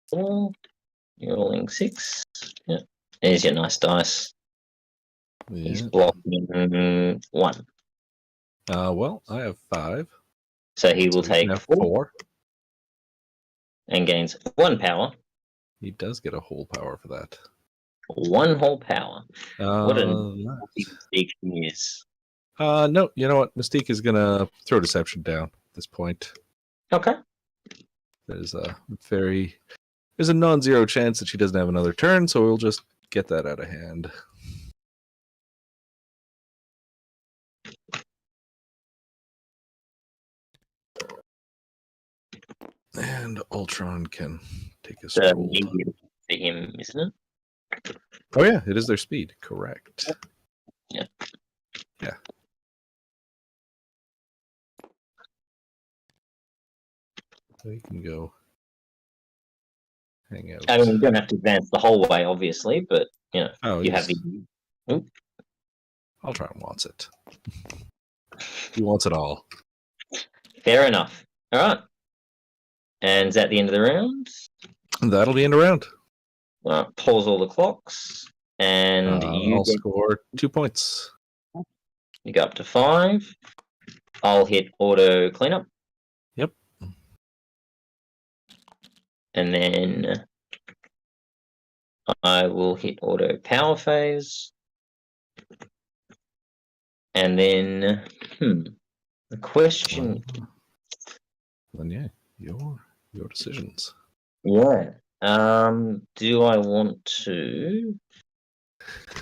4. You're rolling 6. Yeah. There's your nice dice. Yeah. He's blocking 1. Well, I have 5. So he will So he can take have 4 4. and gains 1 power. He does get a whole power for that. 1 whole power. What a That- Mystique he is. No, you know what? Mystique is gonna throw Deception down at this point. Okay. There's a non-zero chance that she doesn't have another turn, so we'll just get that out of hand. And Ultron can take a stroll. Medium for him, isn't it? Oh yeah, it is their speed. Correct. Yeah. Yeah. So you can go hang out. I mean, you don't have to advance the whole way, obviously, but you know, you have the. Oop. Ultron wants it. He wants it all. Fair enough. All right. And is that the end of the round? That'll be end around. Pause all the clocks, and I'll score 2 points. You go up to 5. I'll hit auto cleanup. Yep. And then I will hit auto power phase. And then, the question. Then yeah, your decisions. Yeah. Do I want to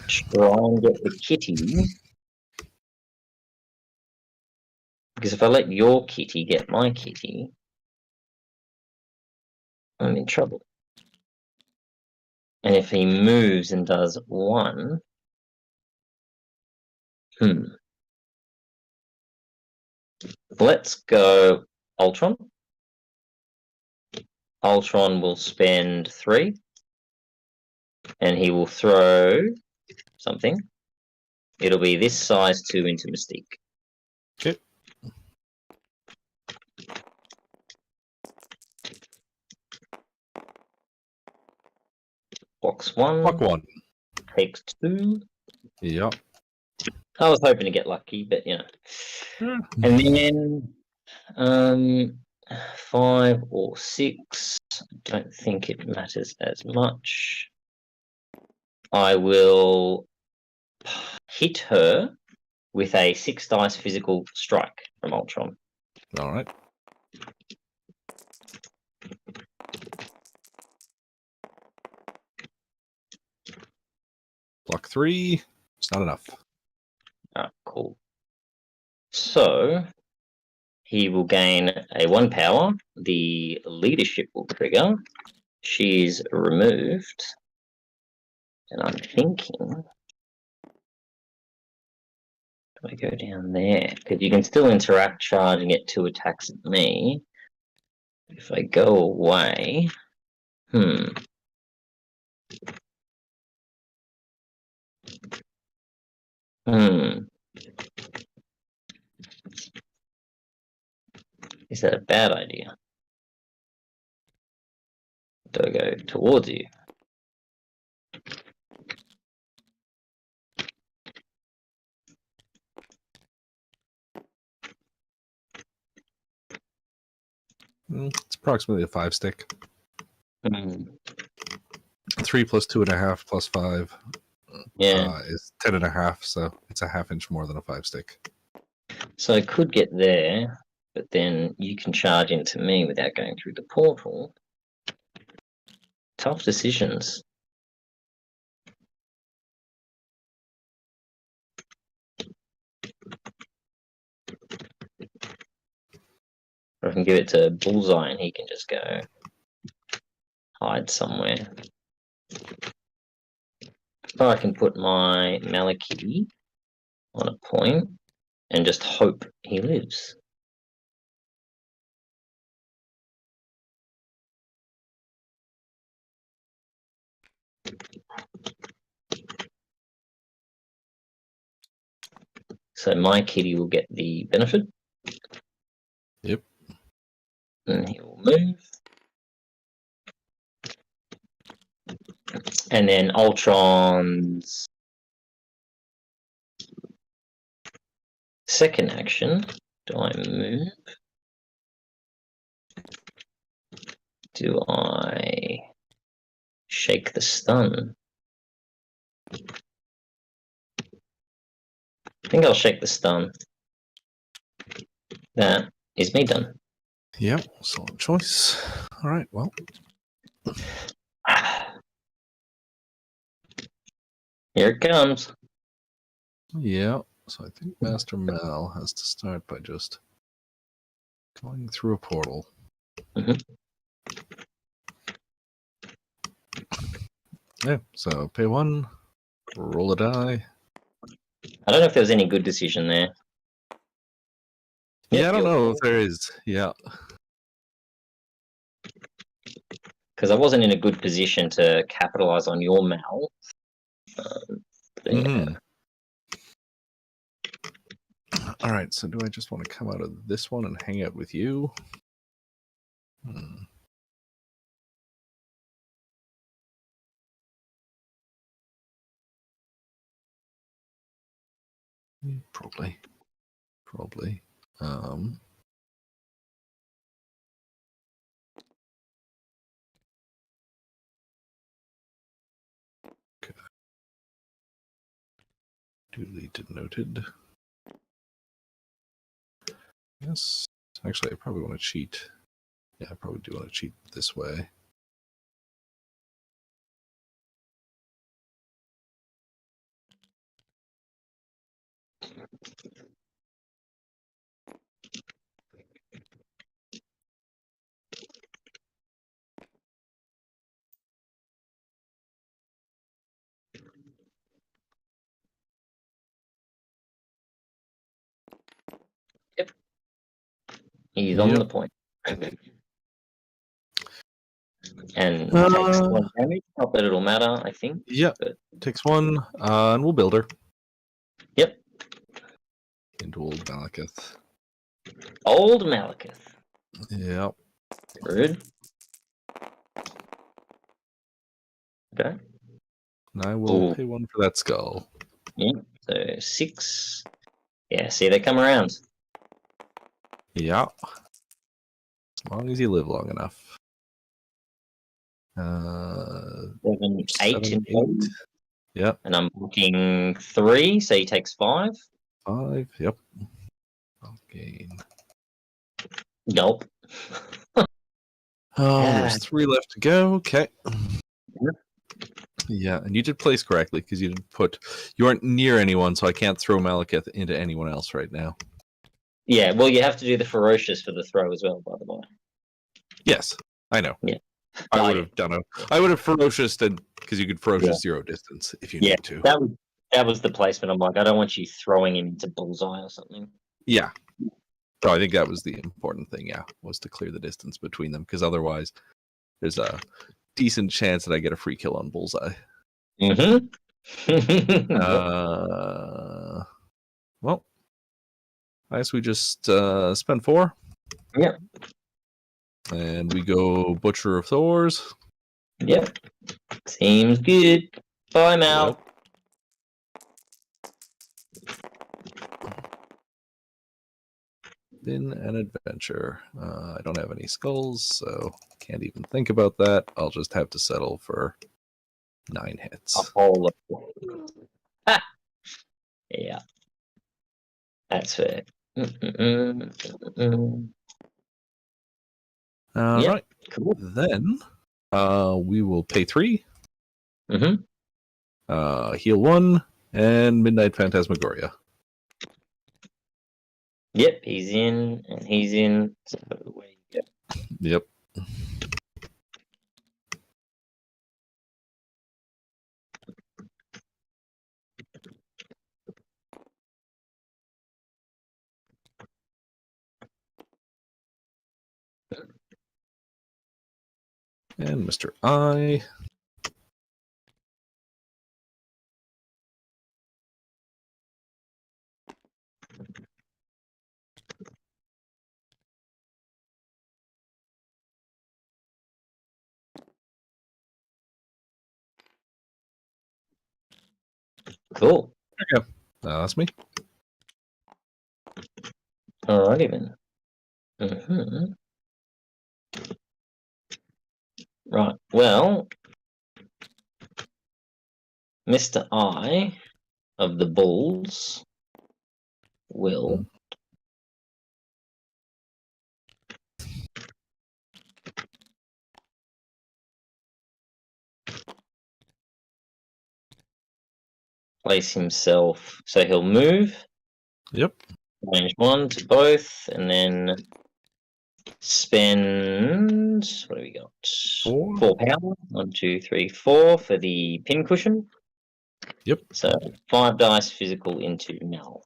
try and get the kitty? Because if I let your kitty get my kitty, I'm in trouble. And if he moves and does 1, let's go Ultron. Ultron will spend 3, and he will throw something. It'll be this size 2 into Mystique. Okay. Blocks 1. Block 1. Takes 2. Yep. I was hoping to get lucky, but you know. And then 5 or 6. I don't think it matters as much. I will hit her with a 6 dice physical strike from Ultron. All right. Block 3. It's not enough. Ah, cool. So he will gain a 1 power. The leadership will trigger. She's removed. And I'm thinking, do I go down there? Because you can still interact, charge, and get 2 attacks at me. If I go away, Is that a bad idea? Do I go towards you? It's approximately a 5 stick. 3 plus 2.5 plus 5 is 10.5, so it's a ½ inch more than a 5 stick. So I could get there, but then you can charge into me without going through the portal. Tough decisions. Or I can give it to Bullseye and he can just go hide somewhere. Or I can put my Malakitty on a point and just hope he lives. So my kitty will get the benefit. Yep. And he will move. And then Ultron's second action. Do I move? Do I shake the stun? I think I'll shake the stun. That is me done. Yep, solid choice. All right, well. Here it comes. Yeah, so I think Master Mal has to start by just going through a portal. Yeah, so pay 1, roll a die. I don't know if there was any good decision there. Yeah, I don't know if there is. Yeah. Because I wasn't in a good position to capitalize on your Mal. All right, so do I just want to come out of this one and hang out with you? Probably. Okay. Duly denoted. Yes. Actually, I probably want to cheat. Yeah, I probably do want to cheat this way. Yep. He's on the point. And takes 1 damage. Not that it'll matter, I think. Yeah, but... takes 1, and we'll build her. Yep. Into Old Malekith. Old Malekith. Yep. Rude. Okay. And I will pay 1 for that skull. Yeah, so 6. Yeah, see, they come around. Yeah. As long as you live long enough. 7, 8 in total. Yep. And I'm booking 3, so he takes 5. 5, yep. I'll gain. Gulp. There's 3 left to go. Okay. Yeah, and you did place correctly because you aren't near anyone, so I can't throw Malekith into anyone else right now. Yeah, well, you have to do the ferocious for the throw as well, by the way. Yes, I know. Yeah. I would have done I would have ferocious because you could ferocious 0 distance if you need to. That was the placement. I'm like, I don't want you throwing him into bullseye or something. Yeah. So I think that was the important thing, was to clear the distance between them, because otherwise there's a decent chance that I get a free kill on bullseye. Well, I guess we just spend 4. Yep. And we go Butcher of Thors. Yep. Seems good. Bye, Mal. Yep. Been an adventure. I don't have any skulls, so can't even think about that. I'll just have to settle for 9 hits. A whole lot. Yeah. That's fair. All right. Cool. Then we will pay 3. Heal 1 and Midnight Phantasmagoria. Yep, he's in and he's in. So where you go. Yep. And Mr. I. Cool. Okay. That's me. Alrighty then. Mm-hmm. Right. Well, Mr. I of the Bulls will place himself. So he'll move. Yep. Range 1 to both, and then spend. What do we got? 4 power. 1, 2, 3, 4 for the pin cushion. Yep. So 5 dice physical into Mel.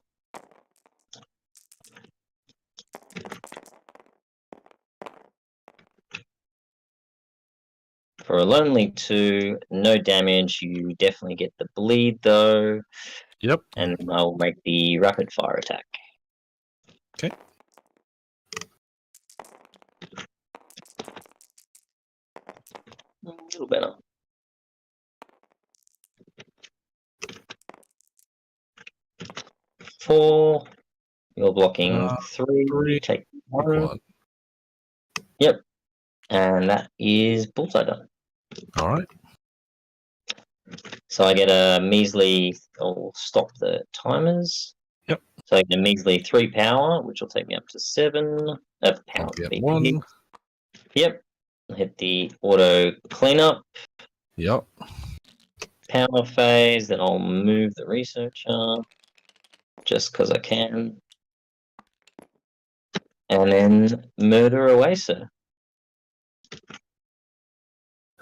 For a lonely 2, no damage. You definitely get the bleed though. Yep. And I'll make the rapid fire attack. Okay. A little better. 4. You're blocking 3. 3. Take 1. Take 1. Yep. And that is bullseye done. All right. So I get a measly. I'll stop the timers. Yep. So I get a measly 3 power, which will take me up to 7 of power. Get 1. Yep. Hit the auto cleanup. Yep. Power phase. Then I'll move the researcher just because I can. And then murder away, sir.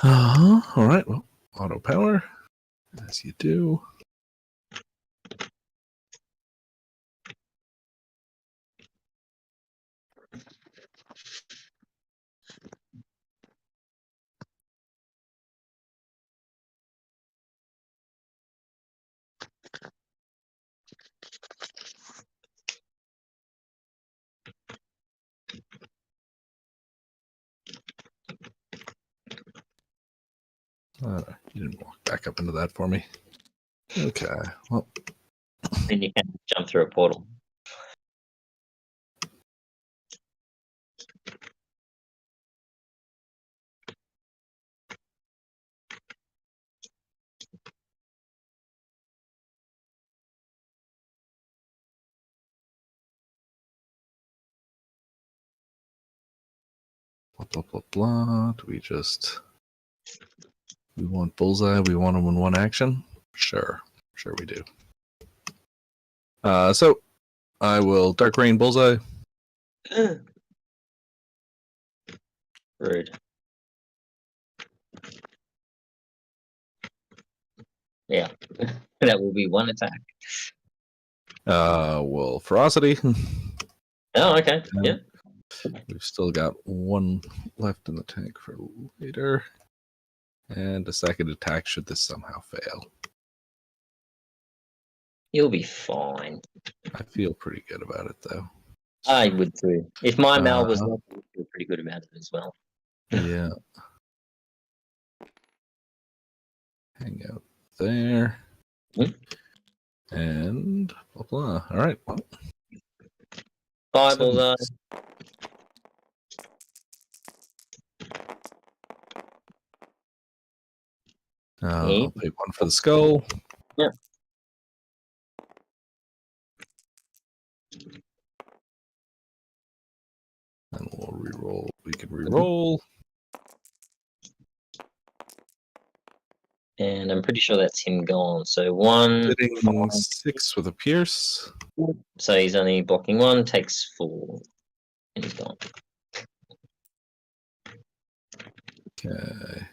All right. Well, auto power, as you do. You didn't walk back up into that for me. Okay. Well, Then you can jump through a portal. blah, blah, blah, blah. Do we want bullseye? We want him in one action? Sure we do. So I will Dark Rain bullseye. Rude. Yeah. That will be 1 attack. Will Ferocity. Oh, okay. Yeah. We've still got 1 left in the tank for later. And a second attack should this somehow fail. You'll be fine. I feel pretty good about it, though. I would too. If my Mal was not, I would feel pretty good about it as well. Yeah. Hang out there. And blah, blah. All right. Well, Bibles. I'll pay 1 for the skull. Yeah. And we'll re-roll. We can re-roll. And I'm pretty sure that's him gone. So 1, Hitting 5, 6 with a pierce. So he's only blocking 1, takes 4, and he's gone. Okay.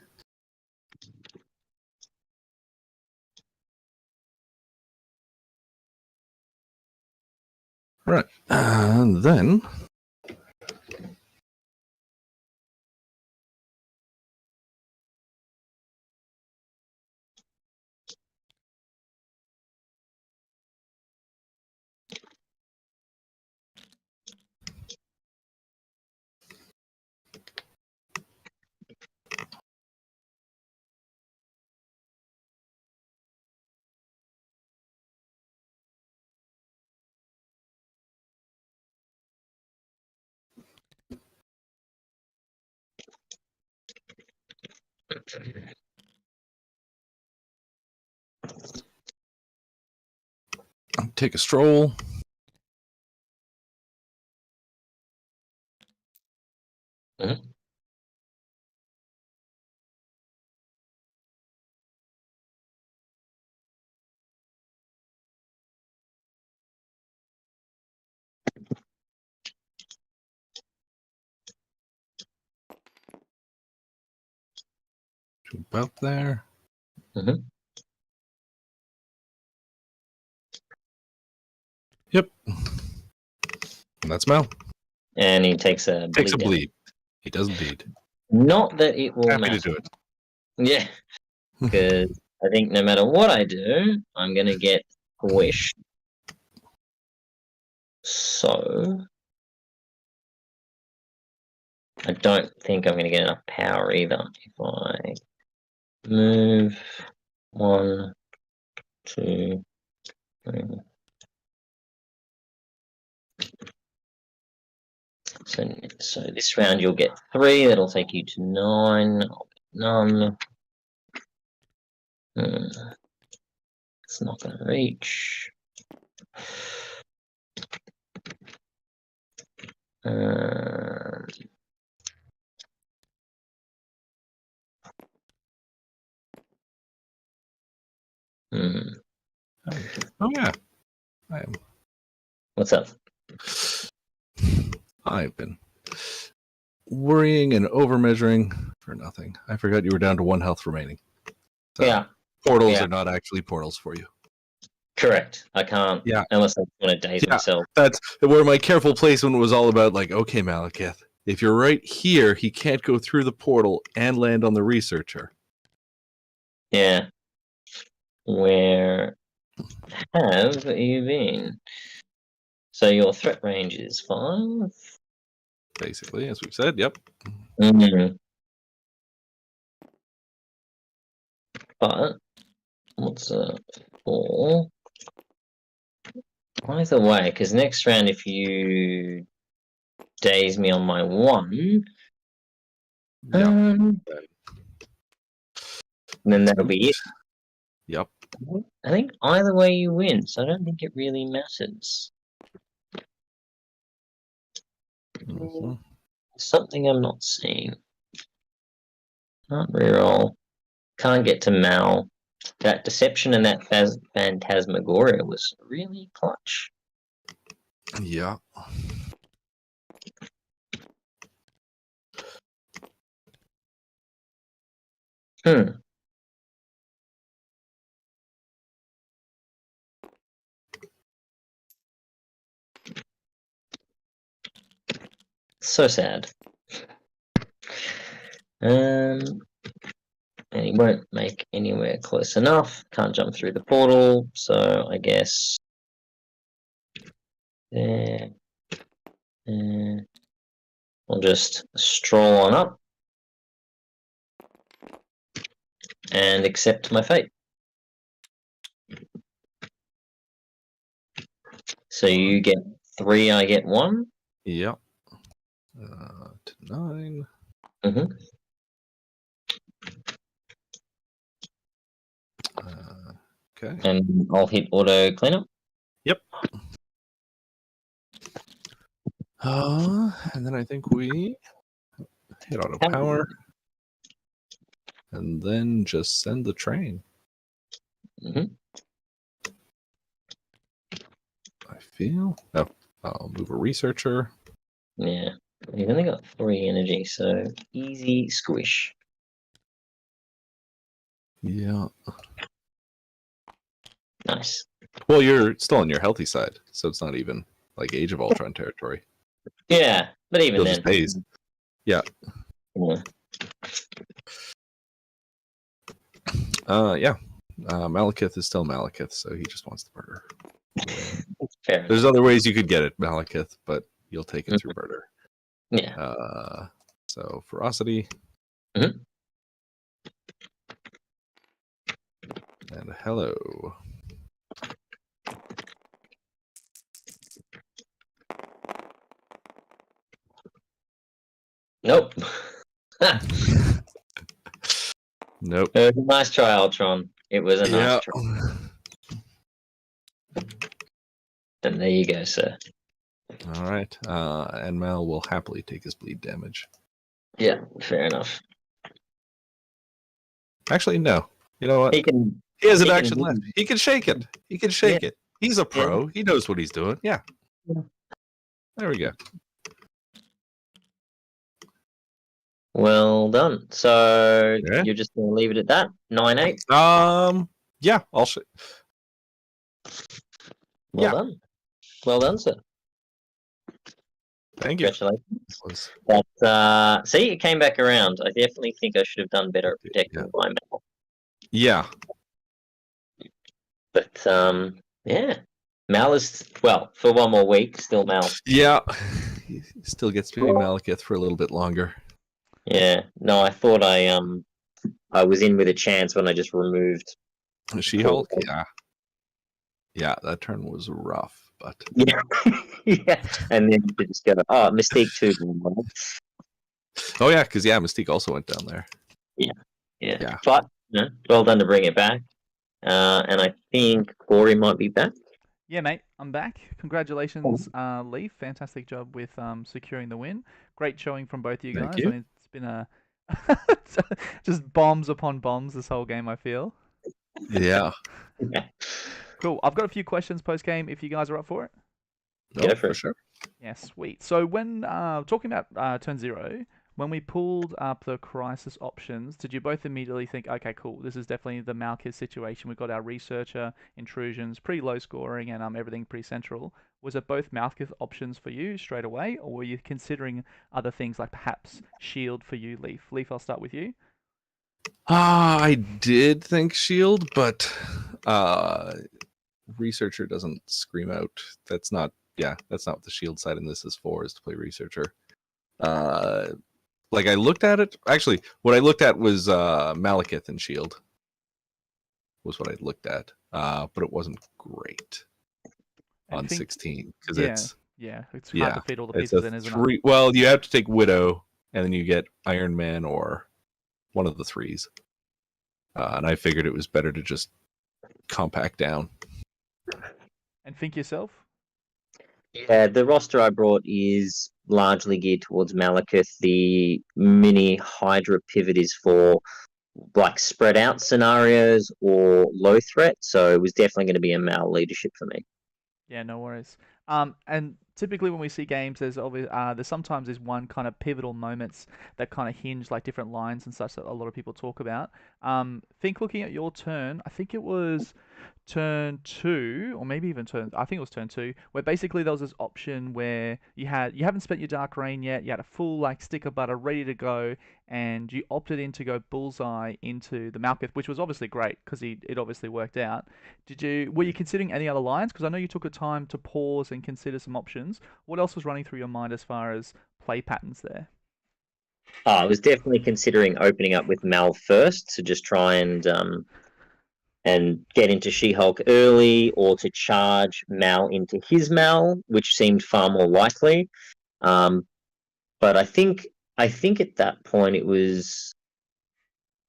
All right. And then Take a stroll. Mm-hmm. About there. Mm-hmm. Yep. And that's Mel. And he takes a bleed. Takes a bleed. He does indeed. Not that it will Happy matter. to do it. Yeah. Because I think no matter what I do, I'm going to get squished. So I don't think I'm going to get enough power either. If I move 1, 2, 3. So this round you'll get 3. That'll take you to 9. I'll get none. It's not going to reach. Oh yeah. I am. What's up? I've been worrying and over measuring for nothing. I forgot you were down to 1 health remaining. So Yeah. Portals are not actually portals for you. Correct. I can't. Yeah. Unless I want to daze myself. That's where my careful placement was all about. Like, okay, Malekith, if you're right here, he can't go through the portal and land on the researcher. Yeah. Where have you been? So your threat range is 5. Basically, as we've said. Yep. But what's 4? Either way, because next round, if you daze me on my 1, then that'll be it. Yep. I think either way you win, so I don't think it really matters. Something I'm not seeing. Can't reroll. Can't get to Mal. That Deception and that Phantasmagoria was really clutch. Yeah. So sad. And he won't make anywhere close enough. Can't jump through the portal, so I guess there. I'll just stroll on up and accept my fate. So you get 3, I get 1. Yep. To 9. Okay. And I'll hit auto cleanup. Yep. And then I think we hit auto power. And then just send the train. I feel. Oh, I'll move a researcher. Yeah. You've only got 3 energy, so easy squish. Yeah. Nice. Well, you're still on your healthy side, so it's not even like Age of Ultron territory. Yeah, but even You'll then. just daze. Yeah. Yeah. Malekith is still Malekith, so he just wants the murder. Fair. There's other ways you could get it, Malekith, but you'll take it through murder. Yeah. So ferocity. And hello. Nope. Nope. Nice try, Ultron. It was a nice try. And there you go, sir. All right. And Mal will happily take his bleed damage. Yeah, fair enough. Actually, no. You know what? He can. He has an action left. He can shake it. He can shake Yeah. it. He's a pro. He knows what he's doing. Yeah. There we go. Well done. So you're just going to leave it at that? 9-8? Yeah, I'll show. Well done. Well done, sir. Thank you. Congratulations. But, see, it came back around. I definitely think I should have done better at protecting my Mal. Yeah. But, yeah. Mal is, well, for one more week, still Mal. Yeah. He still gets to be Malekith for a little bit longer. Yeah. No, I thought I was in with a chance when I just removed She-Hulk. Yeah. Yeah, that turn was rough, but yeah. Yeah. And then you just go, oh, Mystique 2. Oh yeah, because Mystique also went down there. Yeah. But well done to bring it back. And I think Corey might be back. Yeah, mate, I'm back. Congratulations, Leif. Fantastic job with securing the win. Great showing from both of you guys. Thank you. I mean, it's been a just bombs upon bombs this whole game, I feel. Yeah. Cool. I've got a few questions post-game if you guys are up for it. Go for sure. Yeah, sweet. So when talking about turn 0, when we pulled up the crisis options, did you both immediately think, okay, cool, this is definitely the Malekith situation. We've got our researcher, intrusions, pretty low scoring, and everything pretty central. Was it both Malekith options for you straight away, or were you considering other things like perhaps shield for you, Leif? Leif, I'll start with you. I did think shield, but researcher doesn't scream out. That's not what the shield side in this is for, is to play researcher. Like I looked at it. Actually, what I looked at was Malekith and shield. Was what I looked at. But it wasn't great on 16 because it's hard to fit all the pieces in, isn't it? Well, you have to take Widow, and then you get Iron Man or one of the threes. And I figured it was better to just compact down. And think yourself? Yeah, the roster I brought is largely geared towards Malekith. The mini Hydra pivot is for like spread out scenarios or low threat, so it was definitely going to be a Mal leadership for me. Yeah, no worries. And typically when we see games, there's sometimes there's one kind of pivotal moments that kind of hinge like different lines and such that a lot of people talk about. Think looking at your turn, I think it was turn 2, or maybe even I think it was turn 2, where basically there was this option where you haven't spent your Dark Rain yet, you had a full like sticker butter ready to go, and you opted in to go bullseye into the Malekith, which was obviously great because it obviously worked out. Were you considering any other lines? Because I know you took a time to pause and consider some options. What else was running through your mind as far as play patterns there? I was definitely considering opening up with Mal first to just try and get into She-Hulk early, or to charge Mal into his Mal, which seemed far more likely. But I think at that point it was,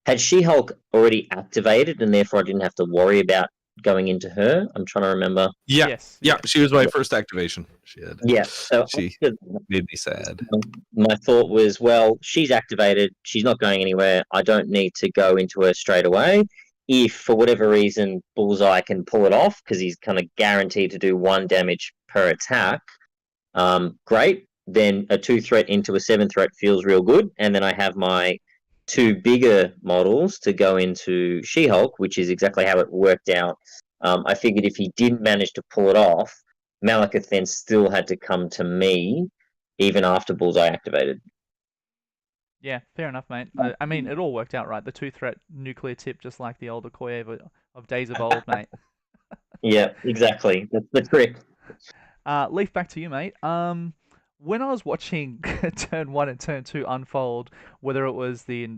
had She-Hulk already activated, and therefore I didn't have to worry about going into her. I'm trying to remember. Yeah, yes. She was my first activation. She had. Yeah, so she made me sad. My thought was, well, she's activated. She's not going anywhere. I don't need to go into her straight away. If for whatever reason Bullseye can pull it off, because he's kind of guaranteed to do 1 damage per attack, great. Then a 2 threat into a 7 threat feels real good, and then I have my 2 bigger models to go into She-Hulk, which is exactly how it worked out. I figured if he didn't manage to pull it off, Malekith then still had to come to me, even after Bullseye activated. Yeah, fair enough, mate. I mean, it all worked out right. The 2-threat nuclear tip, just like the old Okoye of days of old, mate. Yeah, exactly. That's the trick. Leif, back to you, mate. When I was watching turn 1 and turn 2 unfold, whether it was the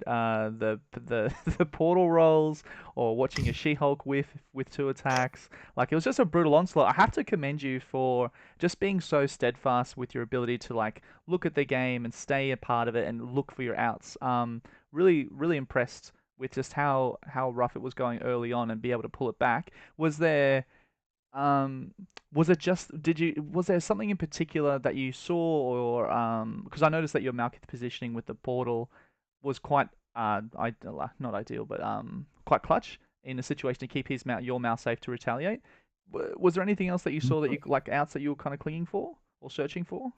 portal rolls or watching a She-Hulk with 2 attacks, like it was just a brutal onslaught. I have to commend you for just being so steadfast with your ability to like look at the game and stay a part of it and look for your outs. Really, really impressed with just how rough it was going early on and be able to pull it back. Was there um was it just was there something in particular that you saw, or because I noticed that your Malekith positioning with the portal was quite not ideal, but quite clutch in a situation to keep your mouse safe to retaliate. Was there anything else that you saw that you like outs that you were kind of clinging for or searching for?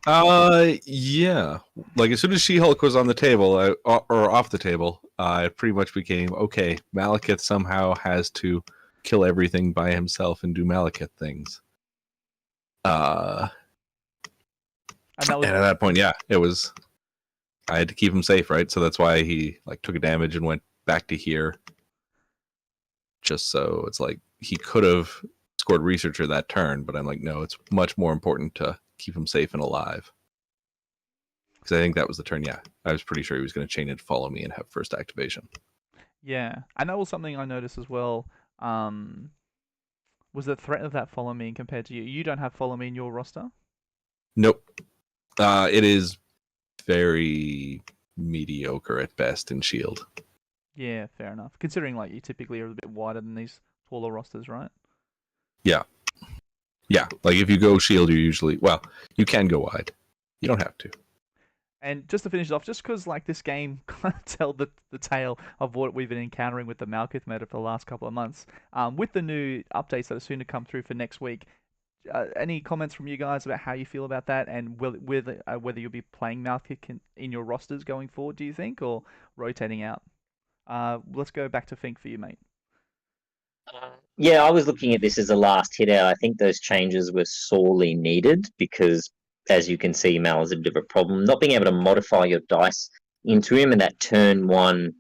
Yeah. Like as soon as She-Hulk was on the table or off the table, it pretty much became okay. Malekith somehow has to kill everything by himself and do Malekith things. And at that point, yeah, it was. I had to keep him safe, right? So that's why he like took a damage and went back to here. Just so it's like he could have scored Researcher that turn, but I'm like, no, it's much more important to keep him safe and alive. Because I think that was the turn. Yeah, I was pretty sure he was going to chain it, follow me, and have first activation. Yeah, and that was something I noticed as well. Was the threat of that follow me compared to you? You don't have follow me in your roster? Nope. It is very mediocre at best in Shield. Yeah, fair enough. Considering like you typically are a bit wider than these taller rosters, right? Yeah. Yeah, like if you go Shield, you usually, well, you can go wide. You don't have to. And just to finish it off, just because like this game kind of tell the tale of what we've been encountering with the Malekith meta for the last couple of months, with the new updates that are soon to come through for next week, any comments from you guys about how you feel about that, and whether you'll be playing Malekith in your rosters going forward, do you think, or rotating out? Let's go back to Fink for you, mate. Yeah, I was looking at this as a last hit out. I think those changes were sorely needed because, as you can see, Mal is a bit of a problem. Not being able to modify your dice into him and that turn one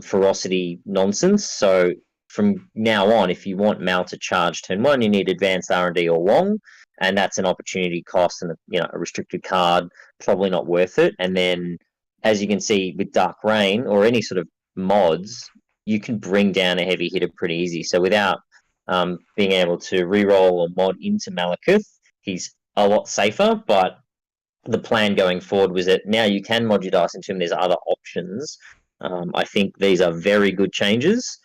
ferocity nonsense. So from now on, if you want Mal to charge turn one, you need advanced R&D or Wong, and that's an opportunity cost and a restricted card, probably not worth it. And then, as you can see with Dark Rain or any sort of mods, you can bring down a heavy hitter pretty easy. So without being able to reroll or mod into Malekith, he's a lot safer. But the plan going forward was that now you can mod your dice into him. There's other options. I think these are very good changes,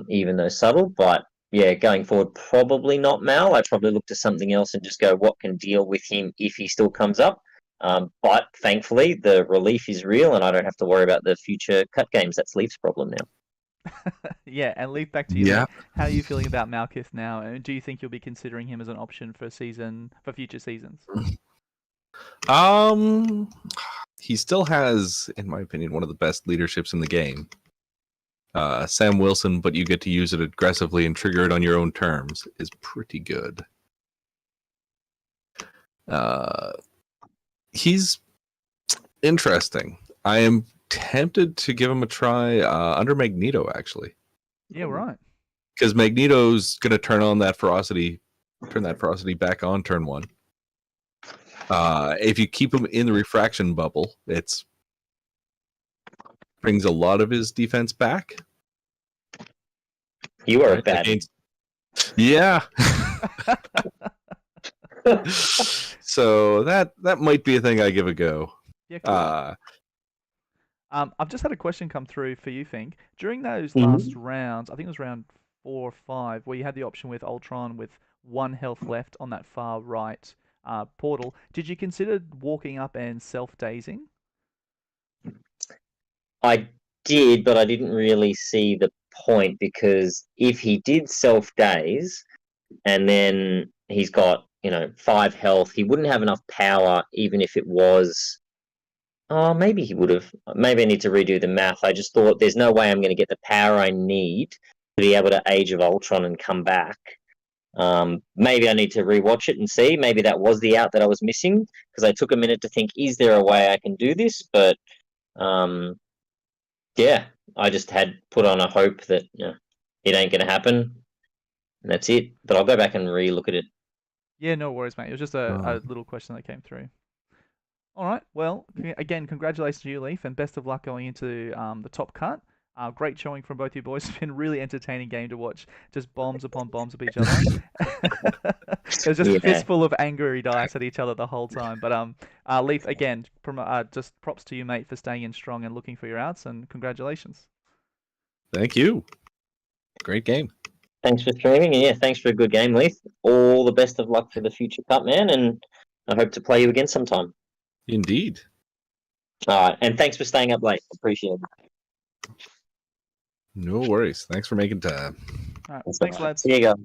even though subtle. But yeah, going forward, probably not Mal. I'd probably look to something else and just go, what can deal with him if he still comes up. But thankfully, the relief is real, and I don't have to worry about the future cut games. That's Leif's problem now. Yeah, and Leif, back to you. Yeah. Mate. How are you feeling about Malekith now? And do you think you'll be considering him as an option for future seasons? He still has, in my opinion, one of the best leaderships in the game. Sam Wilson, but you get to use it aggressively and trigger it on your own terms, is pretty good. He's interesting. I am tempted to give him a try under Magneto, actually. Yeah, right. Because Magneto's going to turn that ferocity back on turn one. If you keep him in the refraction bubble, it brings a lot of his defense back. You are bad. Yeah. So that might be a thing I give a go. Yeah, cool. I've just had a question come through for you, Fink. During those last rounds, I think it was round 4 or 5, where you had the option with Ultron with 1 health left on that far right portal, did you consider walking up and self-dazing? I did, but I didn't really see the point, because if he did self-daze and then he's got 5 health, he wouldn't have enough power even if it was... Oh, maybe he would have. Maybe I need to redo the math. I just thought there's no way I'm going to get the power I need to be able to Age of Ultron and come back. Maybe I need to rewatch it and see. Maybe that was the out that I was missing, because I took a minute to think, is there a way I can do this? But yeah, I just had put on a hope that it ain't going to happen, and that's it. But I'll go back and re-look at it. Yeah, no worries, mate. It was just a little question that came through. All right. Well, again, congratulations to you, Leif, and best of luck going into the top cut. Great showing from both you boys. It's been a really entertaining game to watch. Just bombs upon bombs of each other. It was just a fistful of angry dice at each other the whole time. But Leif, again, just props to you, mate, for staying in strong and looking for your outs, and congratulations. Thank you. Great game. Thanks for streaming, and yeah, thanks for a good game, Leif. All the best of luck for the future cup, man, and I hope to play you again sometime. Indeed. All right, and thanks for staying up late. Appreciate it. No worries. Thanks for making time. All right. Thanks, lads. See you guys.